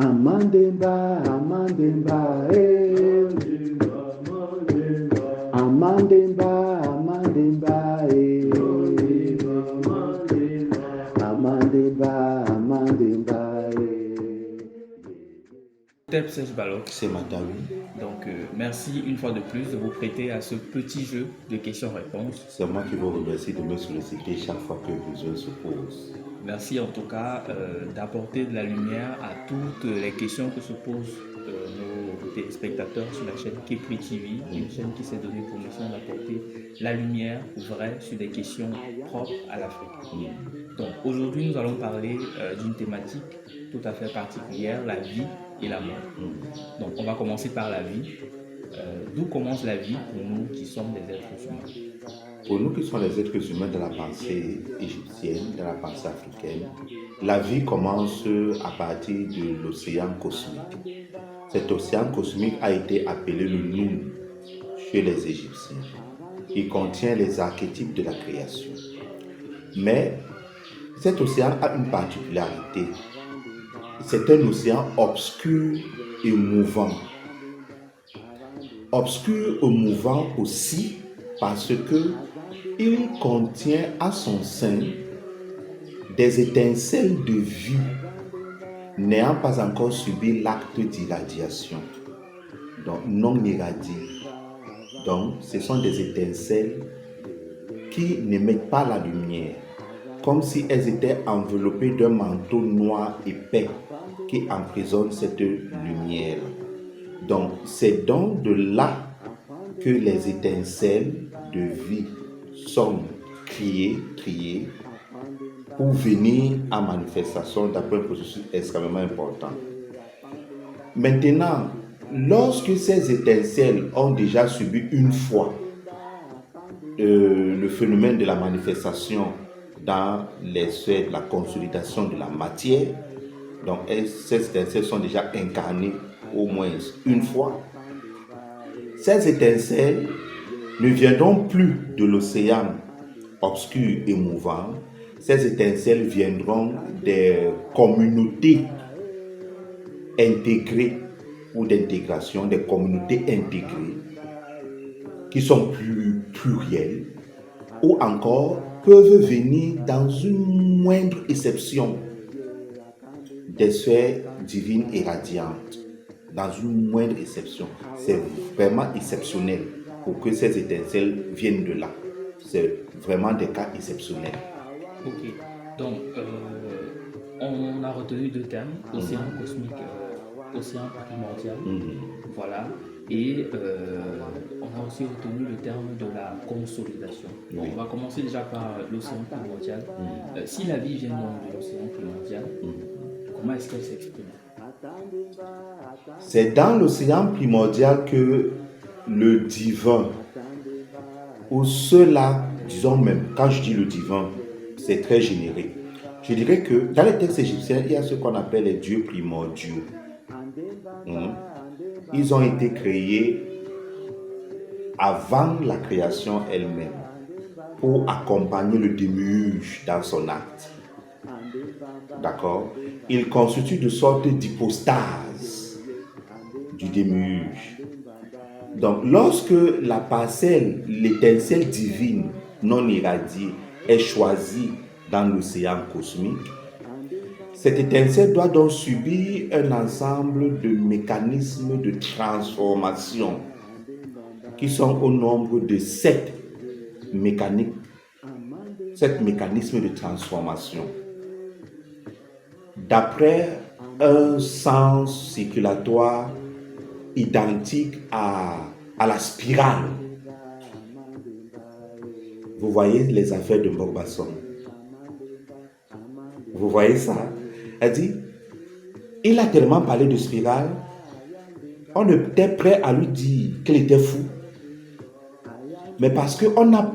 Amandemba, Amandemba, eh. Amandemba, Amandemba, eh. Amandemba, Amandemba, eh. Tep Sej Balok. C'est Matawi. Donc, merci une fois de plus de vous prêter à ce petit jeu de questions-réponses. C'est moi qui vous remercie de me solliciter chaque fois que besoin se pose. Merci en tout cas d'apporter de la lumière à toutes les questions que se posent nos téléspectateurs sur la chaîne Kepri TV, une chaîne qui s'est donnée pour mission d'apporter la lumière vraie sur des questions propres à l'Afrique. Donc aujourd'hui, nous allons parler d'une thématique tout à fait particulière, la vie et la mort. Donc on va commencer par la vie. D'où commence la vie pour nous qui sommes des êtres humains? Pour nous qui sommes les êtres humains de la pensée égyptienne, de la pensée africaine, la vie commence à partir de l'océan cosmique. Cet océan cosmique a été appelé le Noun chez les Égyptiens. Il contient les archétypes de la création. Mais cet océan a une particularité. C'est un océan obscur et mouvant. Obscur et mouvant aussi parce que il contient à son sein des étincelles de vie n'ayant pas encore subi l'acte d'irradiation, donc non irradiées. Donc, ce sont des étincelles qui n'émettent pas la lumière, comme si elles étaient enveloppées d'un manteau noir épais qui emprisonne cette lumière. Donc, c'est donc de là que les étincelles de vie sont triées pour venir à manifestation d'après un processus extrêmement important. Maintenant, lorsque ces étincelles ont déjà subi une fois le phénomène de la manifestation dans les sphères de la consolidation de la matière, donc ces étincelles sont déjà incarnées au moins une fois. Ces étincelles ne viendront plus de l'océan obscur et mouvant. Ces étincelles viendront des communautés intégrées ou d'intégration, des communautés intégrées qui sont plus plurielles ou encore peuvent venir dans une moindre exception des sphères divines et radiantes. Dans une moindre exception. C'est vraiment exceptionnel pour que ces étincelles viennent de là. C'est vraiment des cas exceptionnels. Ok, donc on a retenu deux termes, océan cosmique, océan primordial, voilà, et on a aussi retenu le terme de la consolidation. Bon, on va commencer déjà par l'océan primordial. Si la vie vient donc de l'océan primordial, comment est-ce qu'elle s'exprime? C'est dans l'océan primordial que le divin, ou ceux-là, disons même, quand je dis le divin, c'est très généré. Je dirais que dans les textes égyptiens, il y a ce qu'on appelle les dieux primordiaux. Ils ont été créés avant la création elle-même pour accompagner le démiurge dans son acte. D'accord? Ils constituent de sortes d'hypostases du démiurge. Donc, lorsque la parcelle, l'étincelle divine non irradiée est choisie dans l'océan cosmique, cette étincelle doit donc subir un ensemble de mécanismes de transformation qui sont au nombre de 7 mécanismes de transformation. D'après un sens circulatoire identique à la spirale. Vous voyez les affaires de Bogbasson. Vous voyez ça? Elle dit, il a tellement parlé de spirale, on était prêt à lui dire qu'il était fou. Mais parce qu'on n'a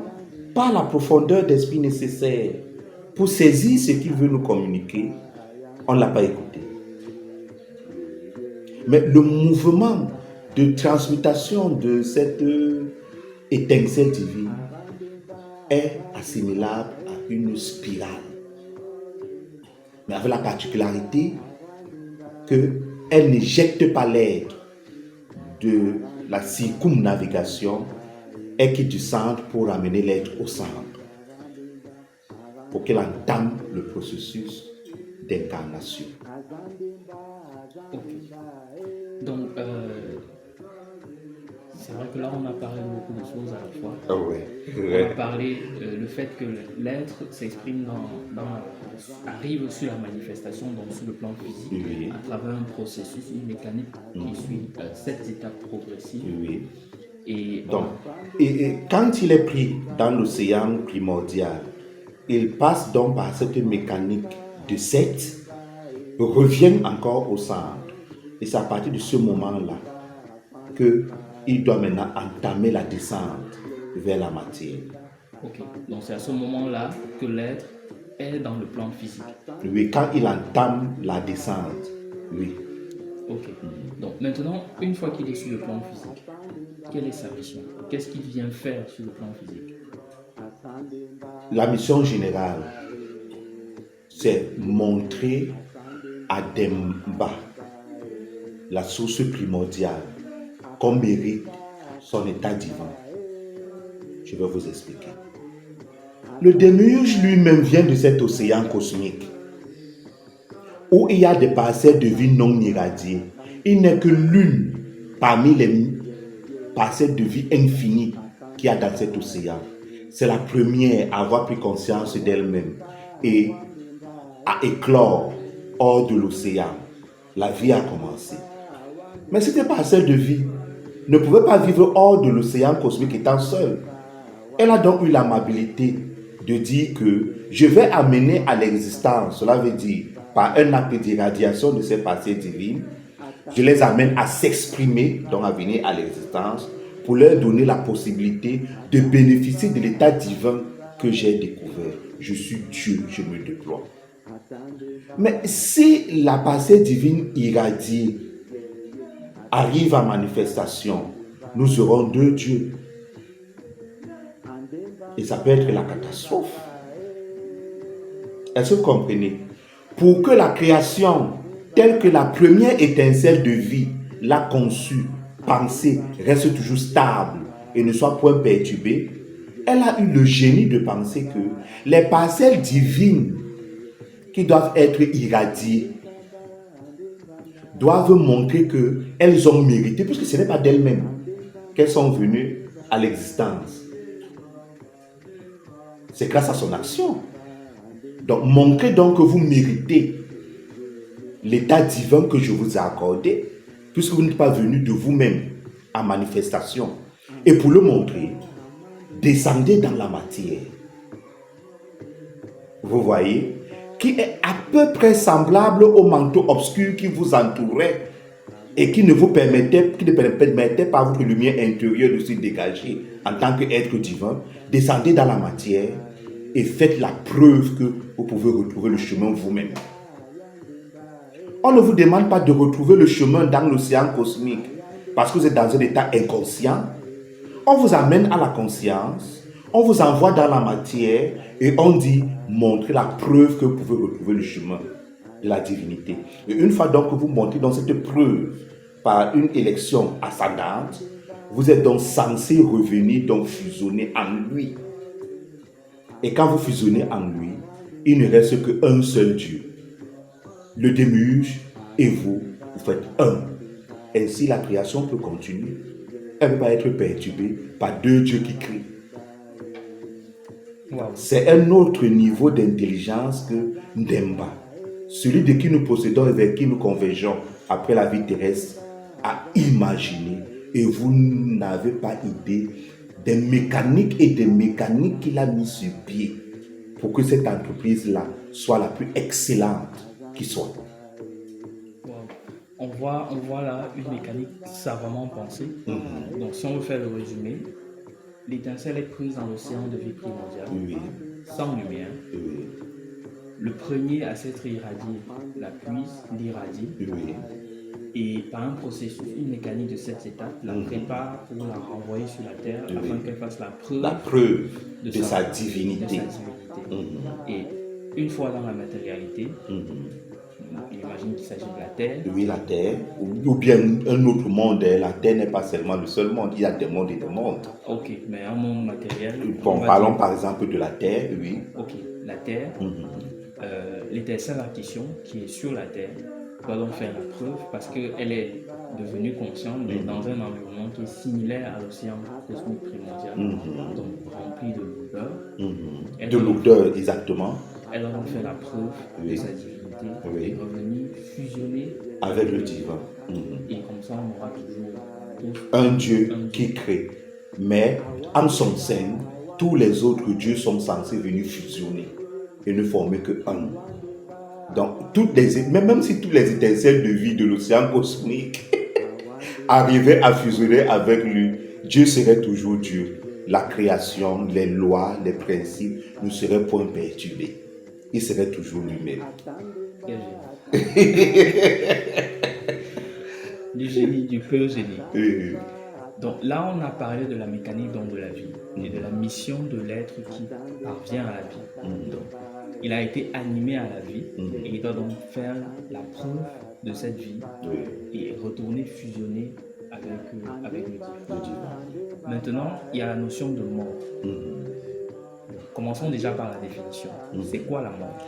pas la profondeur d'esprit nécessaire pour saisir ce qu'il veut nous communiquer, on ne l'a pas écouté. Mais le mouvement de transmutation de cette étincelle divine est assimilable à une spirale. Mais avec la particularité que elle n'éjecte pas l'aide de la circumnavigation, elle quitte du centre pour amener l'être au centre, pour qu'elle entame le processus d'incarnation. Ok. Donc, c'est vrai que là, on a parlé de beaucoup de choses à la fois. Ah ouais. On a parlé le fait que l'être s'exprime arrive sur la manifestation, donc sur le plan physique, Oui. à travers un processus, une mécanique qui suit 7 étapes progressives. Oui. Et, Donc, et quand il est pris dans l'océan primordial, il passe donc par cette mécanique de 7, revient encore au centre. Et c'est à partir de ce moment-là qu'il doit maintenant entamer la descente vers la matière. ok. Donc c'est à ce moment-là que l'être est dans le plan physique. Oui, quand il entame la descente, oui. Ok. Donc maintenant, une fois qu'il est sur le plan physique, quelle est sa mission? Qu'est-ce qu'il vient faire sur le plan physique? La mission générale, c'est montrer à Demba, la source primordiale, qu'on mérite son état divin. Je vais vous expliquer. Le démiurge lui-même vient de cet océan cosmique où il y a des parcelles de vie non irradiées. Il n'est que l'une parmi les parcelles de vie infinies qu'il y a dans cet océan. C'est la première à avoir pris conscience d'elle-même et à éclore hors de l'océan. La vie a commencé. Mais cette parcelle de vie ne pouvait pas vivre hors de l'océan cosmique étant seule. Elle a donc eu l'amabilité de dire que je vais amener à l'existence, cela veut dire par un acte d'irradiation de ces parcelles divines, je les amène à s'exprimer, donc à venir à l'existence, pour leur donner la possibilité de bénéficier de l'état divin que j'ai découvert. Je suis Dieu, je me déploie. Mais si la parcelle divine irradiée arrive à manifestation, nous aurons 2 dieux. Et ça peut être la catastrophe. Est-ce que vous comprenez? Pour que la création, telle que la première étincelle de vie l'a conçue, pensée, reste toujours stable et ne soit point perturbée, elle a eu le génie de penser que les parcelles divines qui doivent être irradiées doivent montrer qu'elles ont mérité, puisque ce n'est pas d'elles-mêmes qu'elles sont venues à l'existence. C'est grâce à son action. Donc, montrez donc que vous méritez l'état divin que je vous ai accordé, puisque vous n'êtes pas venu de vous-même à manifestation. Et pour le montrer, descendez dans la matière. Vous voyez, qui est à peu près semblable au manteau obscur qui vous entourait et qui ne permettait pas à votre lumière intérieure de se dégager en tant qu'être divin. Descendez dans la matière et faites la preuve que vous pouvez retrouver le chemin vous-même. On ne vous demande pas de retrouver le chemin dans l'océan cosmique parce que vous êtes dans un état inconscient. On vous amène à la conscience, on vous envoie dans la matière et on dit montrez la preuve que vous pouvez retrouver le chemin de la divinité. Et une fois donc que vous montrez dans cette preuve par une élection ascendante, vous êtes donc censé revenir, donc fusionner en lui. Et quand vous fusionnez en lui, il ne reste qu'un seul Dieu. Le démiurge et vous faites un. Ainsi, la création peut continuer. Elle ne peut pas être perturbée par 2 dieux qui crient. Wow. C'est un autre niveau d'intelligence que Ndemba, celui de qui nous possédons et vers qui nous convergeons après la vie terrestre, a imaginé. Et vous n'avez pas idée des mécaniques qu'il a mis sur pied pour que cette entreprise-là soit la plus excellente qui soit. Wow. On voit là une mécanique savamment pensée. Donc si on veut faire le résumé, l'étincelle est prise dans l'océan de vie primordiale, Oui. sans lumière. Oui. Le premier à s'être irradié la puise, l'irradie, Oui. et par un processus, une mécanique de 7 étapes, la prépare pour la renvoyer sur la terre afin qu'elle fasse la preuve de sa divinité. Et une fois dans la matérialité, J'imagine qu'il s'agit de la Terre. Oui, la Terre, ou bien un autre monde. La Terre n'est pas seulement le seul monde, il y a des mondes et des mondes. Ok, mais un monde matériel. Bon, parlons par exemple de la Terre, oui. Ok, la Terre. L'étincelle en question qui est sur la Terre doit donc faire la preuve parce qu'elle est devenue consciente, mais dans un environnement qui est similaire à l'océan cosmique primordial, donc rempli de l'odeur. De l'odeur, exactement. Elle doit donc faire la preuve de sa divinité et revenir fusionner avec le divin. Et comme ça, on aura toujours un Dieu qui crée. Mais en son sein, tous les autres dieux sont censés venir fusionner et ne former que un. Donc, même si toutes les étincelles de vie de l'océan cosmique arrivaient à fusionner avec lui, Dieu serait toujours Dieu. La création, les lois, les principes ne seraient point perturbés. Il serait toujours lui-même. Du génie, du pur génie. Donc là, on a parlé de la mécanique de la vie et de la mission de l'être qui parvient à la vie. Donc, il a été animé à la vie et il doit donc faire la preuve de cette vie et retourner fusionner avec le divin. Maintenant, il y a la notion de mort. Commençons déjà par la définition. C'est quoi la mort?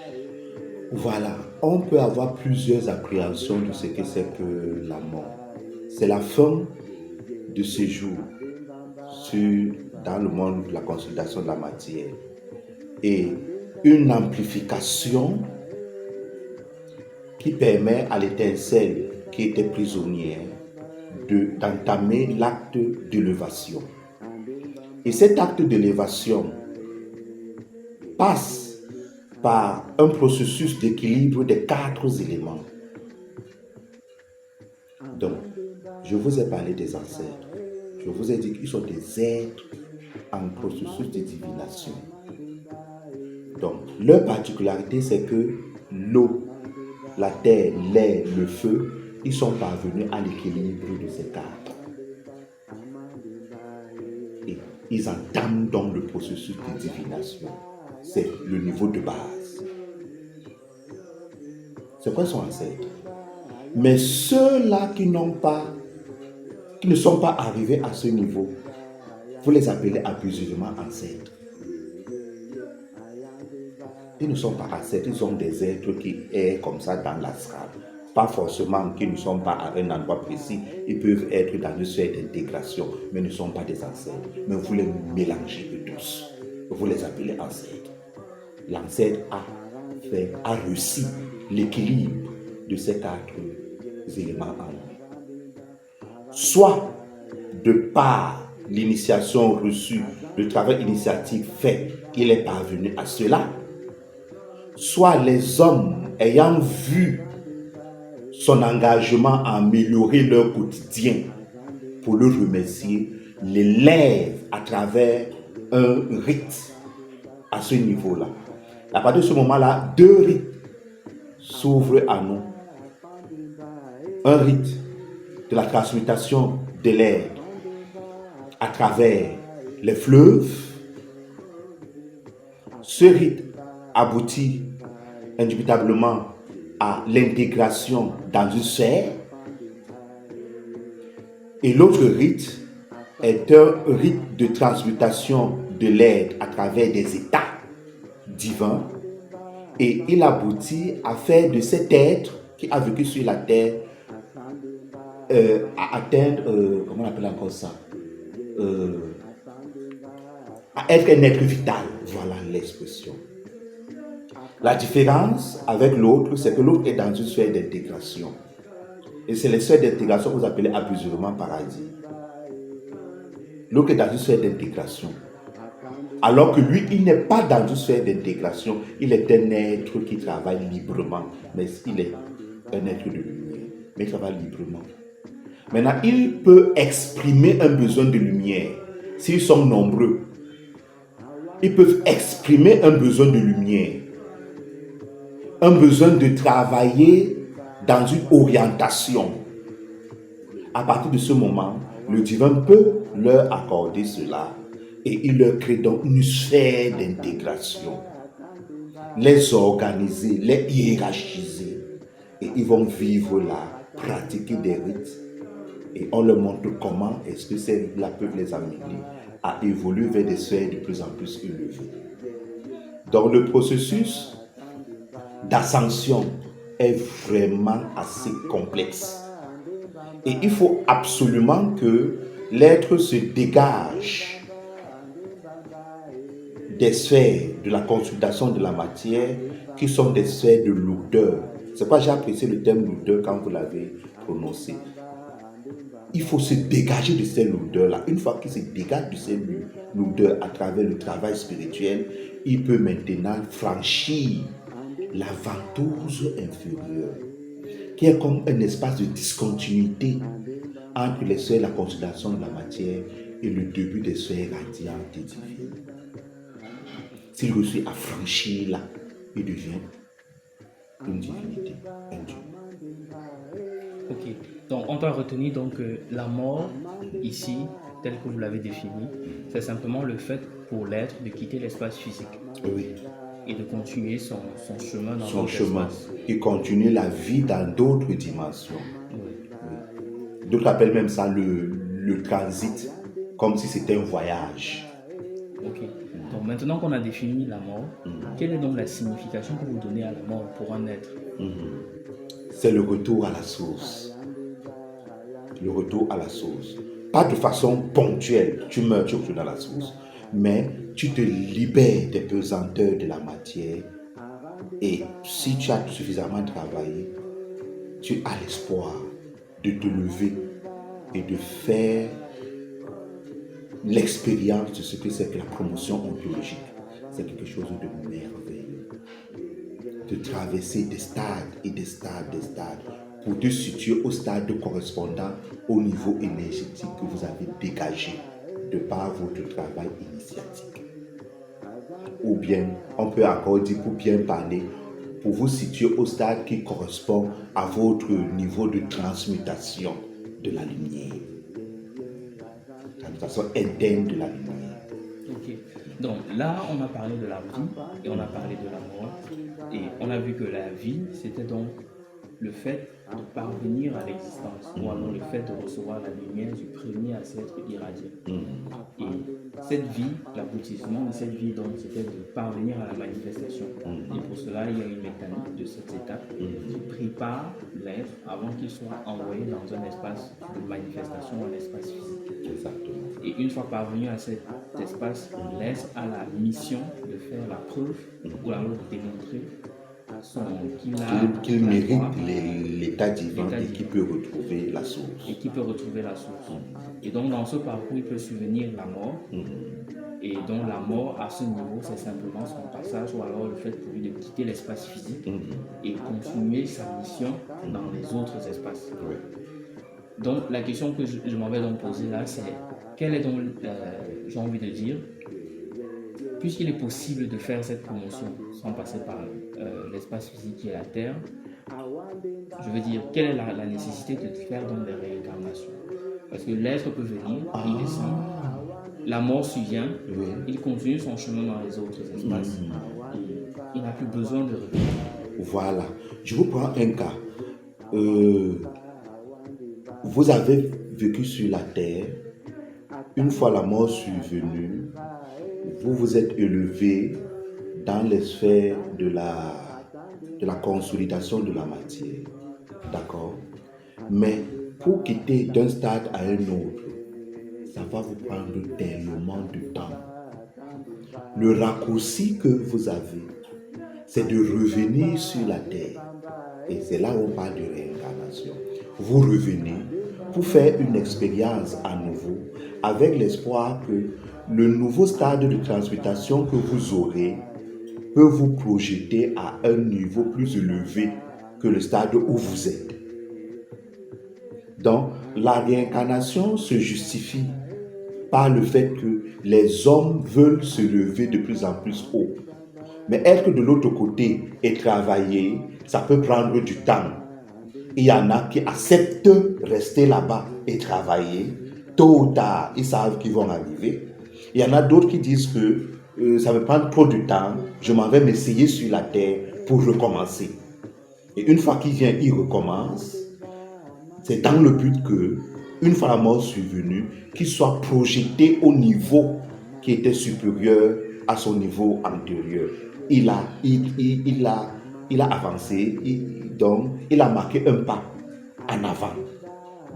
Voilà, on peut avoir plusieurs appréhensions de ce que c'est que la mort. C'est la fin de séjour dans le monde de la consultation de la matière et une amplification qui permet à l'étincelle qui était prisonnière d'entamer l'acte d'élévation. Et cet acte d'élévation passe par un processus d'équilibre des 4 éléments. Donc, je vous ai parlé des ancêtres. Je vous ai dit qu'ils sont des êtres en processus de divination. Donc, leur particularité, c'est que l'eau, la terre, l'air, le feu, ils sont parvenus à l'équilibre de ces 4. Et ils entament donc le processus de divination. C'est le niveau de base. C'est quoi son ancêtre? Mais ceux-là qui ne sont pas arrivés à ce niveau, vous les appelez abusivement ancêtres. Ils ne sont pas ancêtres, ils sont des êtres qui sont comme ça dans l'astral. Pas forcément qu'ils ne sont pas à un endroit précis, ils peuvent être dans une sphère d'intégration, mais ne sont pas des ancêtres. Mais vous les mélangez tous, vous les appelez ancêtres. L'ancêtre a réussi l'équilibre de ces 4 éléments en lui. Soit de par l'initiation reçue, le travail initiatique fait, il est parvenu à cela, soit les hommes ayant vu son engagement à améliorer leur quotidien pour le remercier, l'élèvent à travers un rite à ce niveau-là. À partir de ce moment-là, 2 rites s'ouvrent à nous. Un rite de la transmutation de l'air à travers les fleuves. Ce rite aboutit indubitablement à l'intégration dans une sphère. Et l'autre rite est un rite de transmutation de l'air à travers des états divins. Et il aboutit à faire de cet être qui a vécu sur la terre à atteindre, comment on appelle encore ça, à être un être vital. Voilà l'expression. La différence avec l'autre, c'est que l'autre est dans une sphère d'intégration. Et c'est les sphères d'intégration que vous appelez abusivement paradis. L'autre est dans une sphère d'intégration. Alors que lui, il n'est pas dans une sphère d'intégration. Il est un être qui travaille librement. Mais il est un être de lumière. Mais il travaille librement. Maintenant, il peut exprimer un besoin de lumière. S'ils sont nombreux, ils peuvent exprimer un besoin de lumière. Un besoin de travailler dans une orientation. À partir de ce moment, le divin peut leur accorder cela et il leur crée donc une sphère d'intégration. Les organiser, les hiérarchiser et ils vont vivre là, pratiquer des rites et on leur montre comment est-ce que ces rites-là peuvent les amener à évoluer vers des sphères de plus en plus élevées. Donc le processus d'ascension est vraiment assez complexe et il faut absolument que l'être se dégage des sphères de la consultation de la matière qui sont des sphères de lourdeur. C'est pourquoi j'ai apprécié le terme lourdeur quand vous l'avez prononcé. Il faut se dégager de ces lourdeurs-là. Une fois qu'il se dégage de ces lourdeurs à travers le travail spirituel, il peut maintenant franchir la ventouse inférieure, qui est comme un espace de discontinuité entre les sphères de la consultation de la matière et le début des sphères radiantes et divines. S'il réussit à franchir là, il devient une divinité, un Dieu. Ok, donc on doit retenir donc que la mort ici, telle que vous l'avez définie, c'est simplement le fait pour l'être de quitter l'espace physique. Oui. Et de continuer son chemin dans son chemin. Il continue la vie dans d'autres dimensions. Oui. Oui. D'autres appellent même ça le transit, comme si c'était un voyage. Ok. Donc maintenant qu'on a défini la mort, quelle est donc la signification que vous donnez à la mort pour un être? C'est le retour à la source. Le retour à la source. Pas de façon ponctuelle, tu meurs, tu retournes à la source. Mais tu te libères des pesanteurs de la matière et si tu as suffisamment travaillé, tu as l'espoir de te lever et de faire l'expérience de ce que c'est que la promotion ontologique. C'est quelque chose de merveilleux. De traverser des stades et des stades, pour te situer au stade correspondant au niveau énergétique que vous avez dégagé de par votre travail initiatique. Ou bien, on peut encore dire, pour bien parler, pour vous situer au stade qui correspond à votre niveau de transmutation de la lumière. Transmutation interne de la lumière. Ok. Donc là, on a parlé de la vie et on a parlé de la mort. Et on a vu que la vie, c'était donc le fait de parvenir à l'existence, ou alors le fait de recevoir la lumière du premier à s'être irradié. Et cette vie, l'aboutissement de cette vie, donc, c'était de parvenir à la manifestation. Et pour cela, il y a une mécanique de cette étape qui prépare l'être avant qu'il soit envoyé dans un espace de manifestation, un espace physique. Exactement. Et une fois parvenu à cet espace, l'être a la mission de faire la preuve, ou alors de démontrer qu'il mérite l'état divin et qu'il peut retrouver la source. Et donc dans ce parcours, il peut survenir la mort. Et donc la mort à ce niveau, c'est simplement son passage ou alors le fait pour lui de quitter l'espace physique et continuer sa mission dans les autres espaces. Oui. Donc la question que je m'en vais donc poser là, c'est quelle est donc, j'ai envie de dire, puisqu'il est possible de faire cette promotion sans passer par l'espace physique qui est la Terre, je veux dire, quelle est la nécessité de faire donc des réincarnations? Parce que l'être peut venir, il descend, la mort survient, il continue son chemin dans les autres espaces, il n'a plus besoin de revenir. Voilà, je vous prends un cas. Vous avez vécu sur la Terre, une fois la mort survenue, vous vous êtes élevé dans les sphères de la consolidation de la matière. D'accord? Mais pour quitter d'un stade à un autre, ça va vous prendre tellement de temps. Le raccourci que vous avez, c'est de revenir sur la Terre. Et c'est là où on parle de réincarnation. Vous revenez pour faire une expérience à nouveau avec l'espoir que le nouveau stade de transmutation que vous aurez peut vous projeter à un niveau plus élevé que le stade où vous êtes. Donc, la réincarnation se justifie par le fait que les hommes veulent se lever de plus en plus haut. Mais être de l'autre côté et travailler, ça peut prendre du temps. Il y en a qui acceptent de rester là-bas et travailler. Tôt ou tard, ils savent qu'ils vont arriver. Il y en a d'autres qui disent que ça me prend trop de temps, je m'en vais m'essayer sur la terre pour recommencer. Et une fois qu'il vient, il recommence. C'est dans le but que, une fois la mort survenue, qu'il soit projeté au niveau qui était supérieur à son niveau antérieur. Il a avancé, donc il a marqué un pas en avant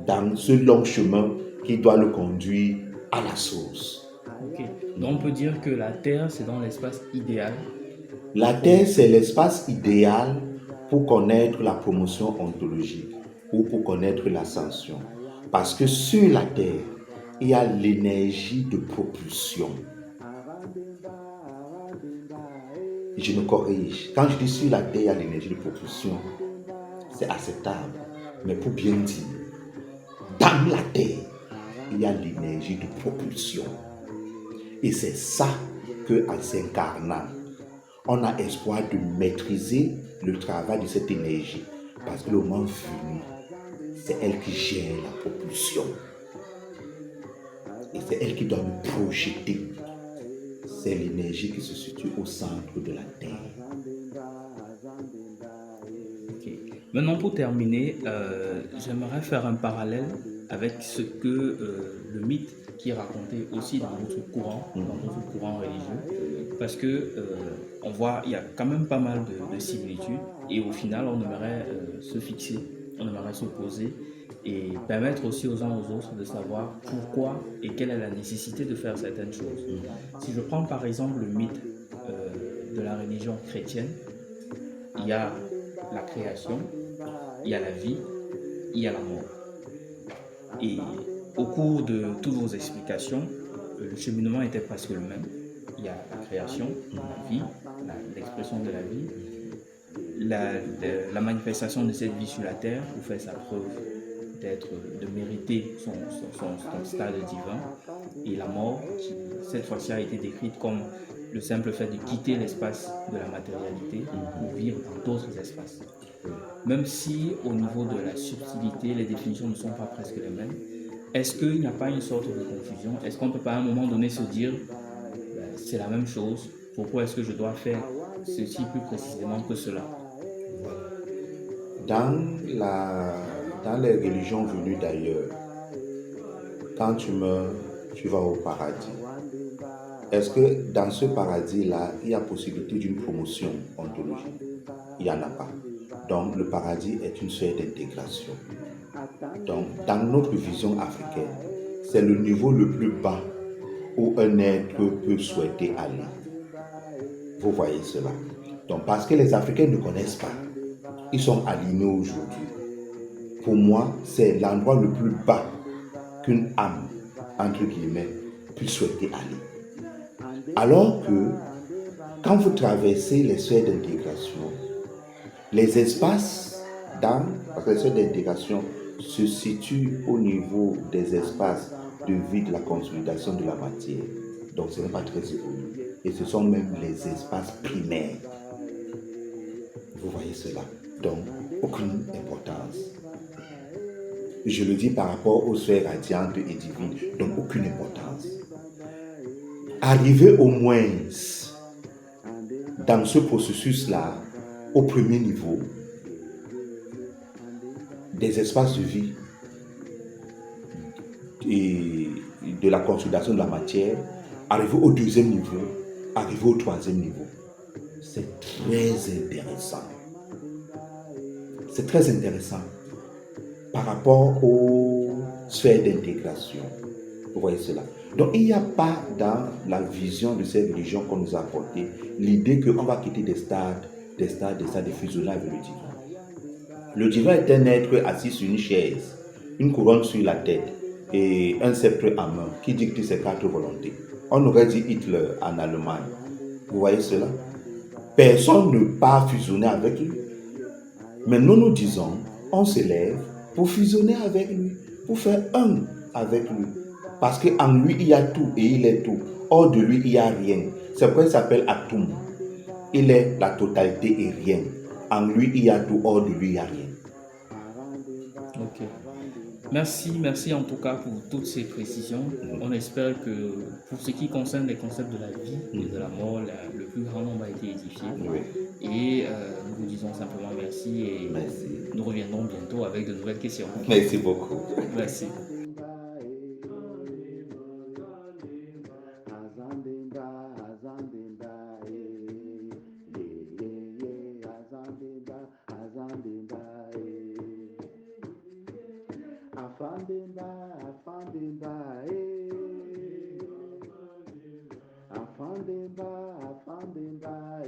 dans ce long chemin qui doit le conduire à la source. Ok. Donc on peut dire que la Terre, c'est dans l'espace idéal. La Terre, c'est l'espace idéal pour connaître la promotion ontologique ou pour connaître l'ascension. Parce que sur la Terre, il y a l'énergie de propulsion. Je me corrige. Quand je dis sur la Terre, il y a l'énergie de propulsion, c'est acceptable. Mais pour bien dire, dans la Terre, il y a l'énergie de propulsion. Et c'est ça qu'en s'incarnant, on a espoir de maîtriser le travail de cette énergie. Parce que le moment venu, c'est elle qui gère la propulsion. Et c'est elle qui doit nous projeter. C'est l'énergie qui se situe au centre de la Terre. Ok. Maintenant, pour terminer, j'aimerais faire un parallèle avec ce que le mythe qui est raconté aussi dans notre courant religieux, parce que on voit il y a quand même pas mal de similitudes, et au final on aimerait se fixer, on aimerait se poser et permettre aussi aux uns aux autres de savoir pourquoi et quelle est la nécessité de faire certaines choses. Si je prends par exemple le mythe de la religion chrétienne, il y a la création, il y a la vie, il y a la mort. Et au cours de toutes vos explications, le cheminement était presque le même. Il y a la création, la vie, l'expression de la vie, la manifestation de cette vie sur la terre pour faire sa preuve de mériter son stade divin, et la mort qui cette fois-ci a été décrite comme le simple fait de quitter l'espace de la matérialité pour vivre dans d'autres espaces. Même si au niveau de la subtilité, les définitions ne sont pas presque les mêmes, est-ce qu'il n'y a pas une sorte de confusion? Est-ce qu'on ne peut pas à un moment donné se dire c'est la même chose, pourquoi est-ce que je dois faire ceci plus précisément que cela? Dans les religions venues d'ailleurs, quand tu meurs, tu vas au paradis. Est-ce que dans ce paradis-là, il y a possibilité d'une promotion ontologique? Il n'y en a pas. Donc le paradis est une sphère d'intégration. Donc dans notre vision africaine, c'est le niveau le plus bas où un être peut souhaiter aller. Vous voyez cela. Donc parce que les Africains ne connaissent pas, ils sont alignés aujourd'hui. Pour moi, c'est l'endroit le plus bas qu'une âme, entre guillemets, puisse souhaiter aller. Alors que, quand vous traversez les sphères d'intégration, les espaces parce que les sphères d'intégration se situent au niveau des espaces de vie, de la consolidation de la matière. Donc ce n'est pas très évolué. Et ce sont même les espaces primaires. Vous voyez cela. Donc, aucune importance. Je le dis par rapport aux sphères radiantes et divines, donc aucune importance. Arriver au moins dans ce processus-là, au premier niveau, des espaces de vie et de la consolidation de la matière, arriver au deuxième niveau, arriver au troisième niveau. C'est très intéressant. C'est très intéressant par rapport aux sphères d'intégration. Vous voyez cela. Donc il n'y a pas dans la vision de cette religion qu'on nous a apportée l'idée qu'on va quitter des stades de fusionnage avec le divin. Le divin est un être assis sur une chaise, une couronne sur la tête et un sceptre en main qui dicte ses quatre volontés. On aurait dit Hitler en Allemagne. Vous voyez cela? Personne ne part fusionner avec lui. Mais nous disons, on se lève pour fusionner avec lui, pour faire un avec lui. Parce qu'en lui, il y a tout et il est tout. Hors de lui, il n'y a rien. C'est pourquoi il s'appelle Atum. Il est la totalité et rien. En lui, il y a tout. Hors de lui, il n'y a rien. Ok. Merci en tout cas pour toutes ces précisions. On espère que pour ce qui concerne les concepts de la vie et de la mort, le plus grand nombre a été édifié. Oui. Et nous vous disons simplement merci et Merci. nous reviendrons bientôt avec de nouvelles questions. Merci beaucoup. Merci. Afandimba,